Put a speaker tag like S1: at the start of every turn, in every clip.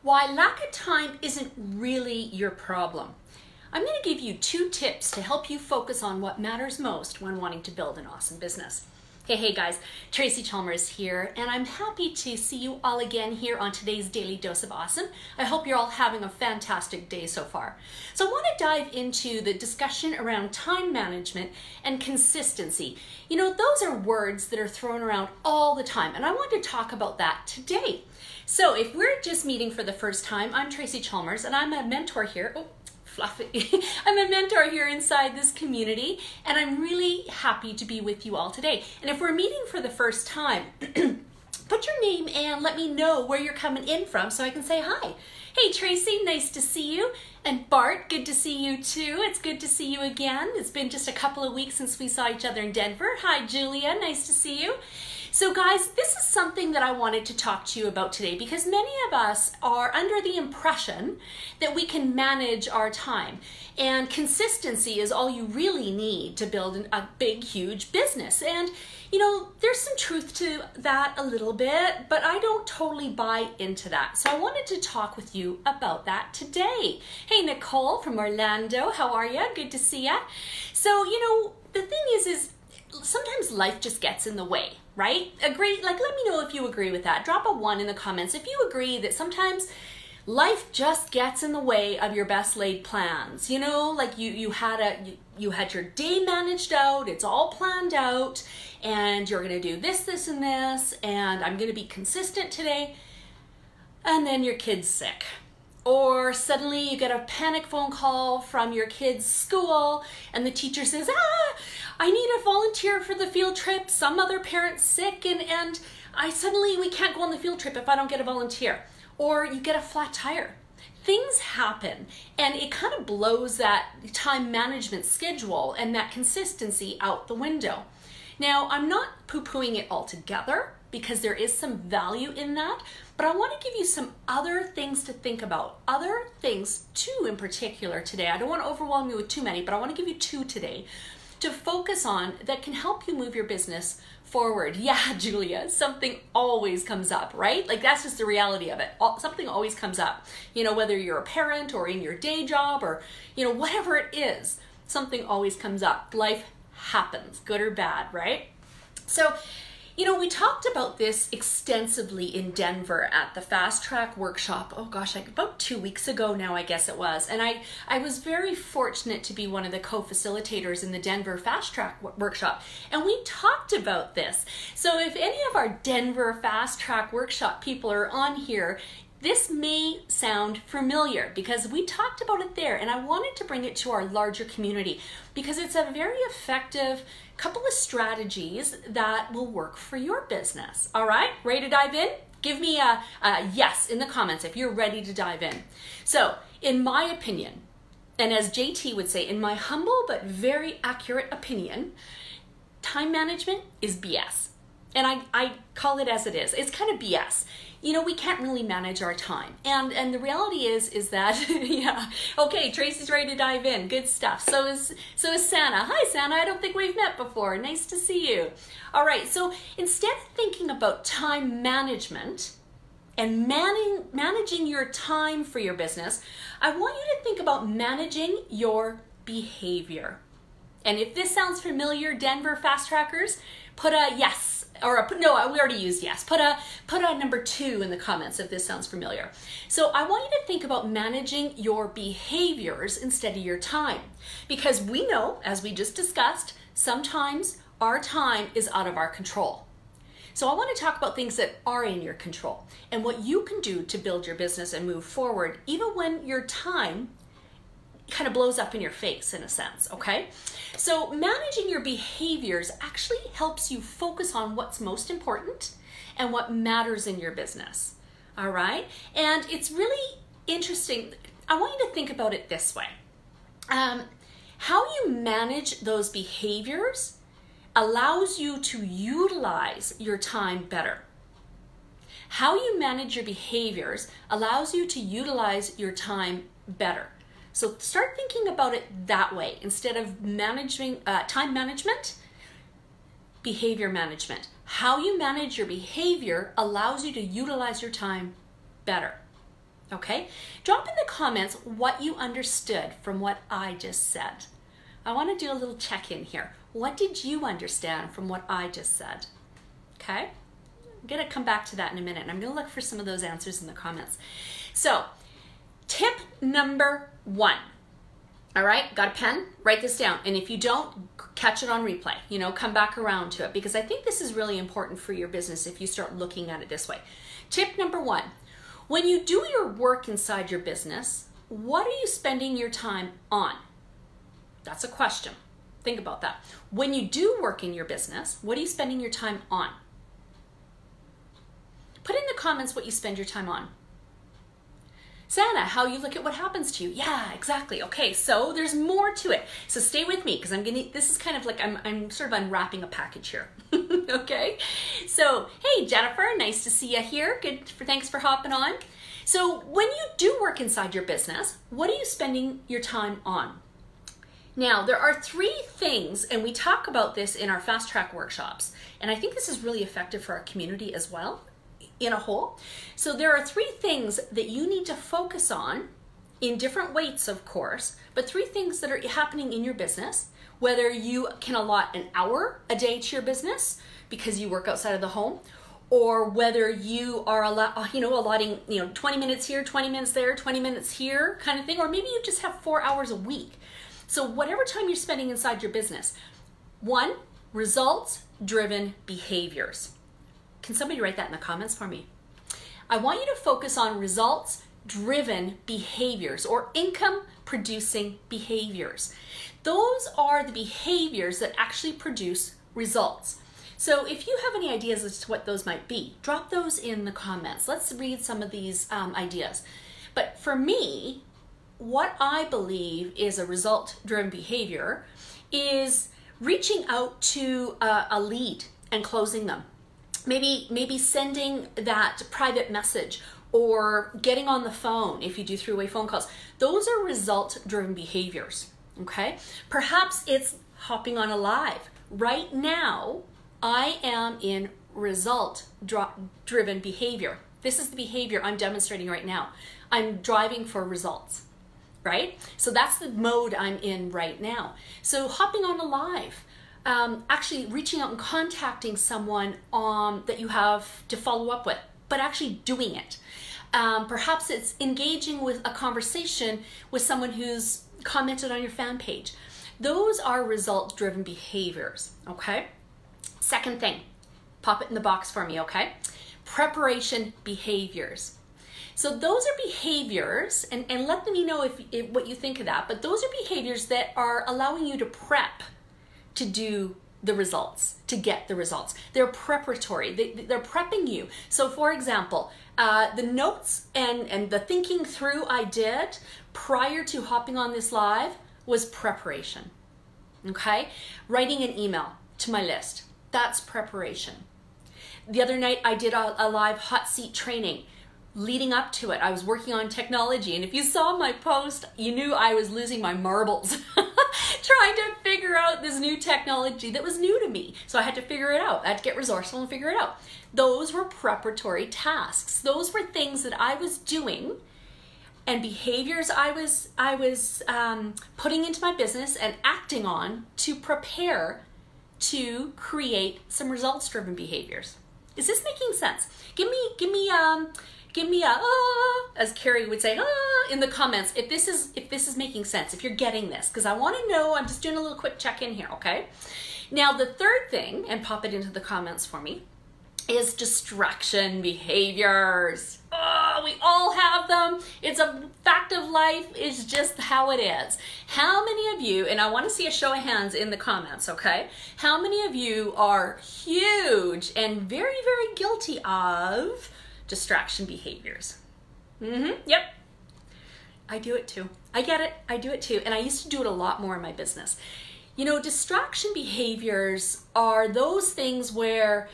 S1: why lack of time isn't really your problem. I'm going to give you 2 tips to help you focus on what matters most when wanting to build an awesome business. Hey guys, Tracy Chalmers here, and I'm happy to see you all again here on today's Daily Dose of Awesome. I hope you're all having a fantastic day so far. So I want to dive into the discussion around time management and consistency. You know, those are words that are thrown around all the time, and I want to talk about that today. So if we're just meeting for the first time, I'm Tracy Chalmers, and I'm a mentor here. I'm a mentor here inside this community, and I'm really happy to be with you all today. And if we're meeting for the first time, put your name and let me know where you're coming in from so I can say hi. Hey Tracy, nice to see you. And Bart, good to see you too. It's good to see you again. It's been just a couple of weeks since we saw each other in Denver. Hi Julia, nice to see you. So guys, this is something that I wanted to talk to you about today because many of us are under the impression that we can manage our time, and consistency is all you really need to build a big, huge business. And you know, there's some truth to that a little bit, but I don't totally buy into that. So I wanted to talk with you about that today. Hey Nicole from Orlando, how are you? Good to see ya. So, you know, the thing is sometimes life just gets in the way, right? Agree? Like, let me know if you agree with that. Drop a 1 in the comments if you agree that sometimes life just gets in the way of your best laid plans. You know, like you had your day managed out, it's all planned out, and you're gonna do this, this, and this, and I'm gonna be consistent today, and then your kid's sick. Or suddenly you get a panic phone call from your kid's school and the teacher says, I need a volunteer for the field trip. Some other parent's sick and we can't go on the field trip if I don't get a volunteer. Or you get a flat tire. Things happen and it kind of blows that time management schedule and that consistency out the window. Now, I'm not poo-pooing it altogether because there is some value in that, but I want to give you some other things to think about, other things, 2 in particular today. I don't want to overwhelm you with too many, but I want to give you 2 today to focus on that can help you move your business forward. Yeah, Julia, something always comes up, right? Like that's just the reality of it. Something always comes up, you know, whether you're a parent or in your day job or, you know, whatever it is, something always comes up. Life happens, good or bad, right? So, you know, we talked about this extensively in Denver at the Fast Track workshop. Oh gosh, like about 2 weeks ago now, I guess it was. And I was very fortunate to be one of the co-facilitators in the Denver Fast Track workshop. And we talked about this. So if any of our Denver Fast Track workshop people are on here, this may sound familiar because we talked about it there, and I wanted to bring it to our larger community because it's a very effective couple of strategies that will work for your business. All right, ready to dive in? Give me a yes in the comments if you're ready to dive in. So, in my opinion, and as JT would say, in my humble but very accurate opinion, time management is BS. And I call it as it is. It's kind of BS. You know, we can't really manage our time. And the reality is that, yeah, okay, Tracy's ready to dive in. Good stuff. So is Santa. Hi, Santa. I don't think we've met before. Nice to see you. All right, so instead of thinking about time management and managing your time for your business, I want you to think about managing your behavior. And if this sounds familiar, Denver Fast Trackers, put a yes. Or no, we already used yes. Put a number 2 in the comments if this sounds familiar. So I want you to think about managing your behaviors instead of your time. Because we know, as we just discussed, sometimes our time is out of our control. So I want to talk about things that are in your control and what you can do to build your business and move forward, even when your time kind of blows up in your face in a sense, okay? So managing your behaviors actually helps you focus on what's most important and what matters in your business, all right? And it's really interesting. I want you to think about it this way. How you manage those behaviors allows you to utilize your time better. How you manage your behaviors allows you to utilize your time better. So start thinking about it that way instead of managing time management, behavior management. How you manage your behavior allows you to utilize your time better. okay? Drop in the comments what you understood from what I just said. I want to do a little check-in here. What did you understand from what I just said? Okay? I'm going to come back to that in a minute, and I'm going to look for some of those answers in the comments. So, tip number 1. All right, got a pen? Write this down. And if you don't, catch it on replay. Come back around to it, because I think this is really important for your business if you start looking at it this way. Tip number 1, when you do your work inside your business, what are you spending your time on? That's a question. Think about that. When you do work in your business, what are you spending your time on? Put in the comments what you spend your time on. Santa, how you look at what happens to you. Yeah, exactly. Okay, so there's more to it. So stay with me, because this is kind of like I'm sort of unwrapping a package here. Okay? So, hey Jennifer, nice to see you here. Thanks for hopping on. So when you do work inside your business, what are you spending your time on? Now, there are 3 things, and we talk about this in our fast track workshops, and I think this is really effective for our community as well, in a whole. So there are 3 things that you need to focus on, in different weights, of course, but 3 things that are happening in your business, whether you can allot an hour a day to your business because you work outside of the home, or whether you are allotting 20 minutes here, 20 minutes there, 20 minutes here kind of thing, or maybe you just have 4 hours a week. So whatever time you're spending inside your business. 1, results-driven behaviors. Can somebody write that in the comments for me? I want you to focus on results-driven behaviors, or income-producing behaviors. Those are the behaviors that actually produce results. So if you have any ideas as to what those might be, drop those in the comments. Let's read some of these ideas. But for me, what I believe is a result-driven behavior is reaching out to a lead and closing them. Maybe sending that private message, or getting on the phone if you do three-way phone calls. Those are result-driven behaviors, okay? Perhaps it's hopping on a live. Right now, I am in result-driven behavior. This is the behavior I'm demonstrating right now. I'm driving for results, right? So that's the mode I'm in right now. So hopping on a live, actually reaching out and contacting someone that you have to follow up with, but actually doing it. Perhaps it's engaging with a conversation with someone who's commented on your fan page. Those are result-driven behaviors, okay? Second thing, pop it in the box for me, okay? Preparation behaviors. So those are behaviors, and let me know if what you think of that, but those are behaviors that are allowing you to prep to do the results, to get the results. They're preparatory, they're prepping you. So for example, the notes and the thinking through I did prior to hopping on this live was preparation, okay? Writing an email to my list, that's preparation. The other night I did a live hot seat training. Leading up to it, I was working on technology, and if you saw my post, you knew I was losing my marbles trying to figure out this new technology that was new to me. So I had to figure it out. I had to get resourceful and figure it out. Those were preparatory tasks. Those were things that I was doing and behaviors I was putting into my business and acting on to prepare to create some results-driven behaviors. Is this making sense? Give me a as Carrie would say, in the comments if this is making sense, if you're getting this, because I want to know. I'm just doing a little quick check-in here, okay? Now the third thing, and pop it into the comments for me, is distraction behaviors. We all have them. It's a fact of life. It's just how it is. How many of you, and I want to see a show of hands in the comments, okay? How many of you are huge and very, very guilty of distraction behaviors? Yep. I do it too. I get it. I do it too. And I used to do it a lot more in my business. You know, distraction behaviors are those things where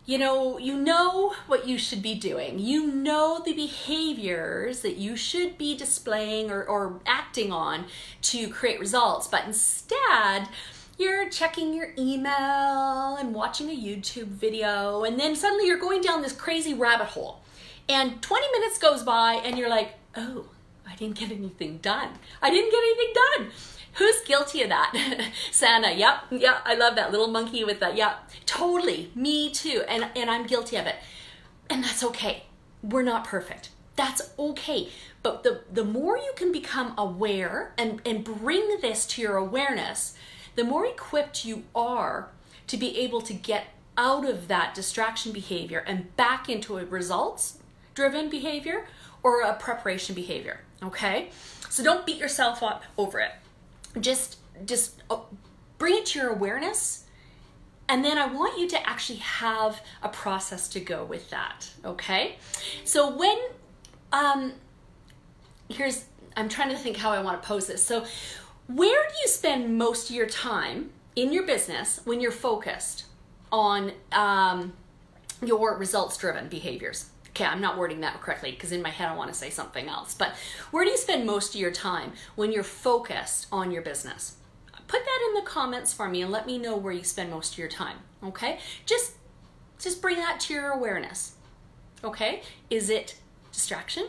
S1: you know what you should be doing. You know the behaviors that you should be displaying or acting on to create results, but instead you're checking your email and watching a YouTube video, and then suddenly you're going down this crazy rabbit hole. And 20 minutes goes by and you're like, oh, I didn't get anything done. I didn't get anything done. Who's guilty of that? Santa, yep, I love that little monkey with that, yep, totally, me too, and I'm guilty of it. And that's okay. We're not perfect. That's okay. But the more you can become aware and bring this to your awareness, the more equipped you are to be able to get out of that distraction behavior and back into a results-driven behavior or a preparation behavior, okay? So don't beat yourself up over it. Just bring it to your awareness, and then I want you to actually have a process to go with that, okay? So when, I'm trying to think how I want to pose this. So where do you spend most of your time in your business when you're focused on your results-driven behaviors? Okay, I'm not wording that correctly because in my head I want to say something else. But where do you spend most of your time when you're focused on your business? Put that in the comments for me and let me know where you spend most of your time, okay? Just bring that to your awareness, okay? Is it distraction?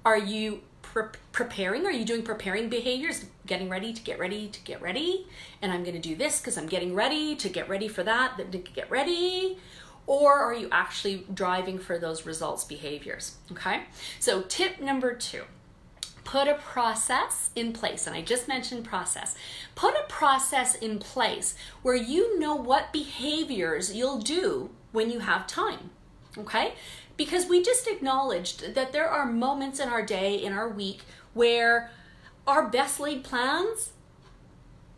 S1: Are you preparing? Are you doing preparing behaviors? Getting ready to get ready to get ready? And I'm going to do this because I'm getting ready to get ready for that, to get ready. Or are you actually driving for those results behaviors, okay? So tip number 2, put a process in place. And I just mentioned process. Put a process in place where you know what behaviors you'll do when you have time, okay? Because we just acknowledged that there are moments in our day, in our week, where our best laid plans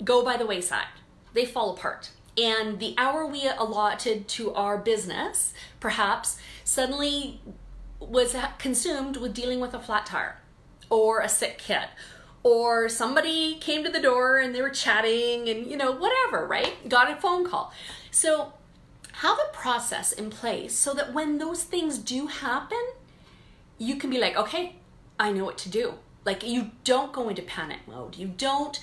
S1: go by the wayside. They fall apart. And the hour we allotted to our business, perhaps, suddenly was consumed with dealing with a flat tire or a sick kid, or somebody came to the door and they were chatting and, whatever, right? Got a phone call. So have a process in place so that when those things do happen, you can be like, okay, I know what to do. Like, you don't go into panic mode. You don't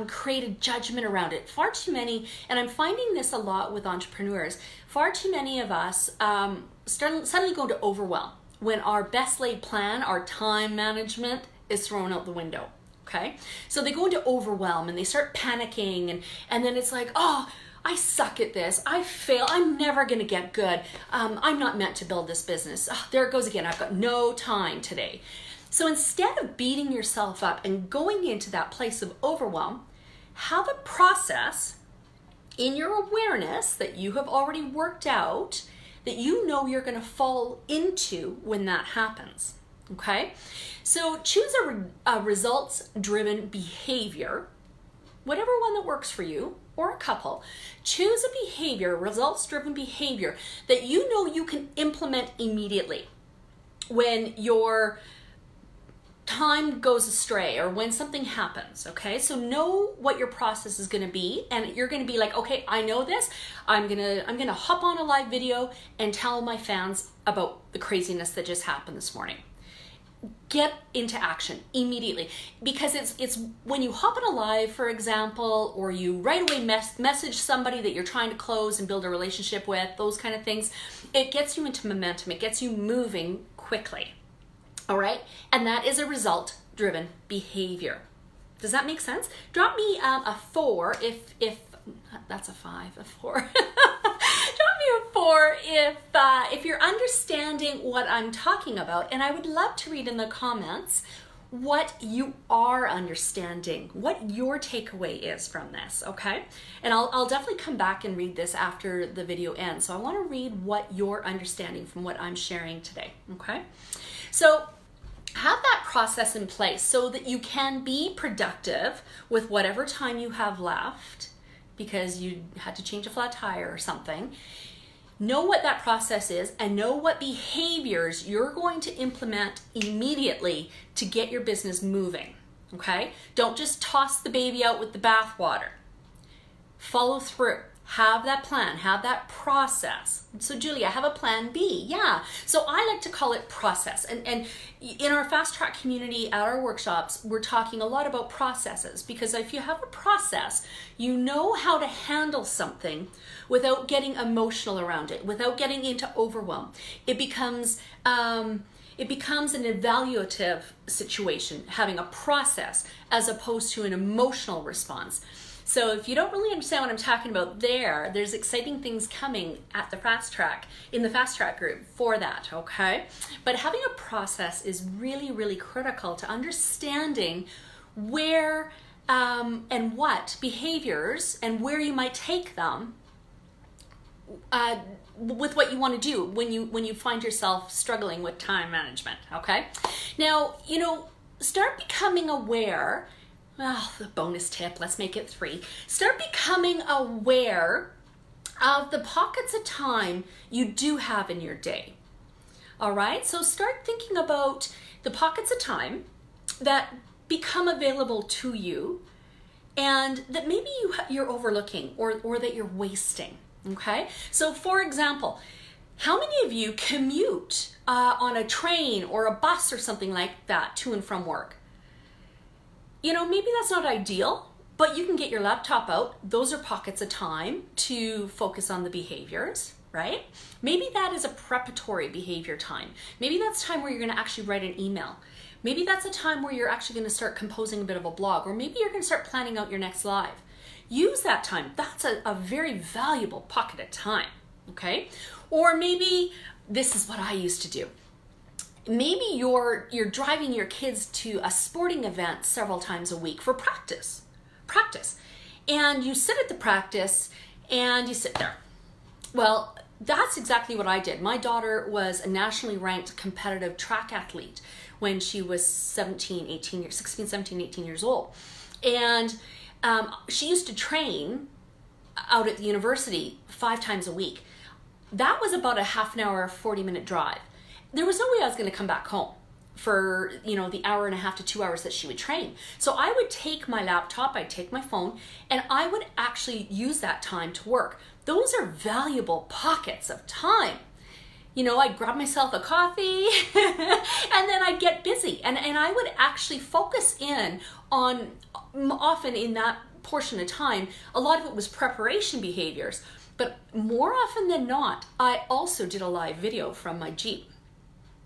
S1: create a judgment around it. Far too many, and I'm finding this a lot with entrepreneurs, far too many of us suddenly go into overwhelm when our best laid plan, our time management is thrown out the window, okay? So they go into overwhelm and they start panicking and then it's like, oh, I suck at this, I fail, I'm never gonna get good, I'm not meant to build this business. Oh, there it goes again, I've got no time today. So instead of beating yourself up and going into that place of overwhelm, have a process in your awareness that you have already worked out that you know you're going to fall into when that happens, okay? So choose a results-driven behavior, whatever one that works for you, or a couple. Choose a behavior, results-driven behavior, that you know you can implement immediately when your time goes astray or when something happens, okay? So know what your process is gonna be, and you're gonna be like, okay, I know this. I'm gonna hop on a live video and tell my fans about the craziness that just happened this morning. Get into action immediately, because it's when you hop on a live, for example, or you right away message somebody that you're trying to close and build a relationship with, those kind of things, it gets you into momentum, it gets you moving quickly. All right, and that is a result-driven behavior. Does that make sense? Drop me a 4 if that's a 5, a 4. Drop me a 4 if you're understanding what I'm talking about, and I would love to read in the comments what you are understanding, what your takeaway is from this, okay? And I'll definitely come back and read this after the video ends. So I want to read what you're understanding from what I'm sharing today, okay? So have that process in place so that you can be productive with whatever time you have left because you had to change a flat tire or something. Know what that process is and know what behaviors you're going to implement immediately to get your business moving, okay? Don't just toss the baby out with the bathwater. Follow through. Have that plan, have that process. So Julie, I have a plan B. Yeah. So I like to call it process. And in our fast track community at our workshops, we're talking a lot about processes, because if you have a process, you know how to handle something without getting emotional around it, without getting into overwhelm. It becomes an evaluative situation, having a process as opposed to an emotional response. So if you don't really understand what I'm talking about there's exciting things coming at the fast track, in the fast track group for that, okay? But having a process is really, really critical to understanding where and what behaviors and where you might take them with what you want to do when you find yourself struggling with time management, okay? Now, start becoming aware. Oh, the bonus tip, let's make it 3. Start becoming aware of the pockets of time you do have in your day. All right, so start thinking about the pockets of time that become available to you and that maybe you're overlooking or that you're wasting, okay? So for example, how many of you commute on a train or a bus or something like that to and from work? Maybe that's not ideal, but you can get your laptop out. Those are pockets of time to focus on the behaviors, right? Maybe that is a preparatory behavior time. Maybe that's time where you're going to actually write an email. Maybe that's a time where you're actually going to start composing a bit of a blog, or maybe you're going to start planning out your next live. Use that time. That's a very valuable pocket of time, okay? Or maybe this is what I used to do. Maybe you're driving your kids to a sporting event several times a week for practice. And you sit at the practice and you sit there. Well, that's exactly what I did. My daughter was a nationally ranked competitive track athlete when she was 16, 17, 18 years old. And she used to train out at the university 5 times a week. That was about a half an hour, 40-minute drive. There was no way I was going to come back home for, the hour and a half to 2 hours that she would train. So I would take my laptop, I'd take my phone, and I would actually use that time to work. Those are valuable pockets of time. I'd grab myself a coffee and then I'd get busy. And I would actually focus in on, often in that portion of time, a lot of it was preparation behaviors. But more often than not, I also did a live video from my Jeep,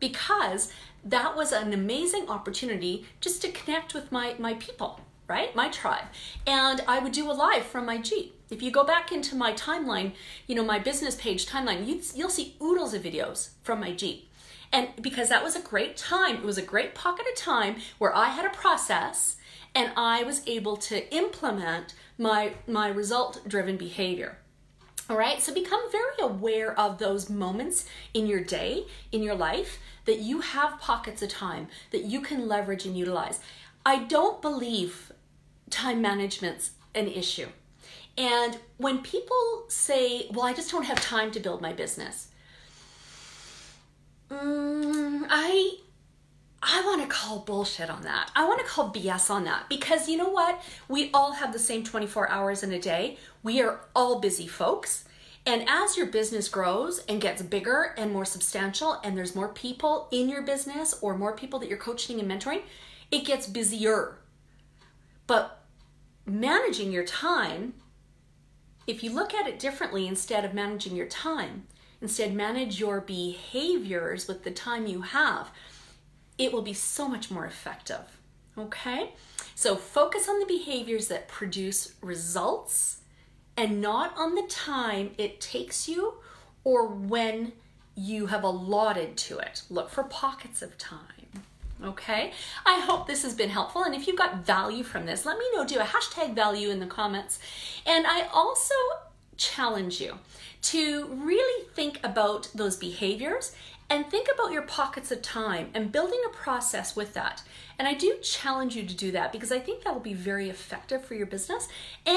S1: because that was an amazing opportunity just to connect with my people, right? My tribe. And I would do a live from my Jeep. If you go back into my timeline, my business page timeline, you'll see oodles of videos from my Jeep. And because that was a great time, it was a great pocket of time where I had a process and I was able to implement my result-driven behavior. All right, so become very aware of those moments in your day, in your life, that you have pockets of time that you can leverage and utilize. I don't believe time management's an issue. And when people say, well, I just don't have time to build my business, I want to call bullshit on that. I want to call BS on that, because you know what? We all have the same 24 hours in a day. We are all busy folks. And as your business grows and gets bigger and more substantial, and there's more people in your business or more people that you're coaching and mentoring, it gets busier. But managing your time, if you look at it differently, instead of managing your time, instead manage your behaviors with the time you have, it will be so much more effective, okay? So focus on the behaviors that produce results and not on the time it takes you or when you have allotted to it. Look for pockets of time, okay? I hope this has been helpful, and if you've got value from this, let me know. Do a hashtag value in the comments. And I also challenge you to really think about those behaviors and think about your pockets of time and building a process with that. And I do challenge you to do that, because I think that will be very effective for your business. And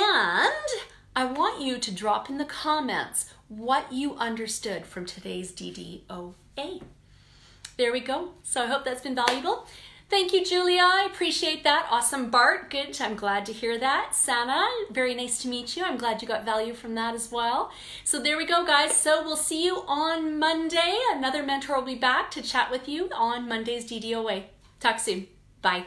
S1: I want you to drop in the comments what you understood from today's DDOA. There we go. So I hope that's been valuable. Thank you, Julia. I appreciate that. Awesome, Bart. Good. I'm glad to hear that. Sana, very nice to meet you. I'm glad you got value from that as well. So there we go, guys. So we'll see you on Monday. Another mentor will be back to chat with you on Monday's DDOA. Talk soon. Bye.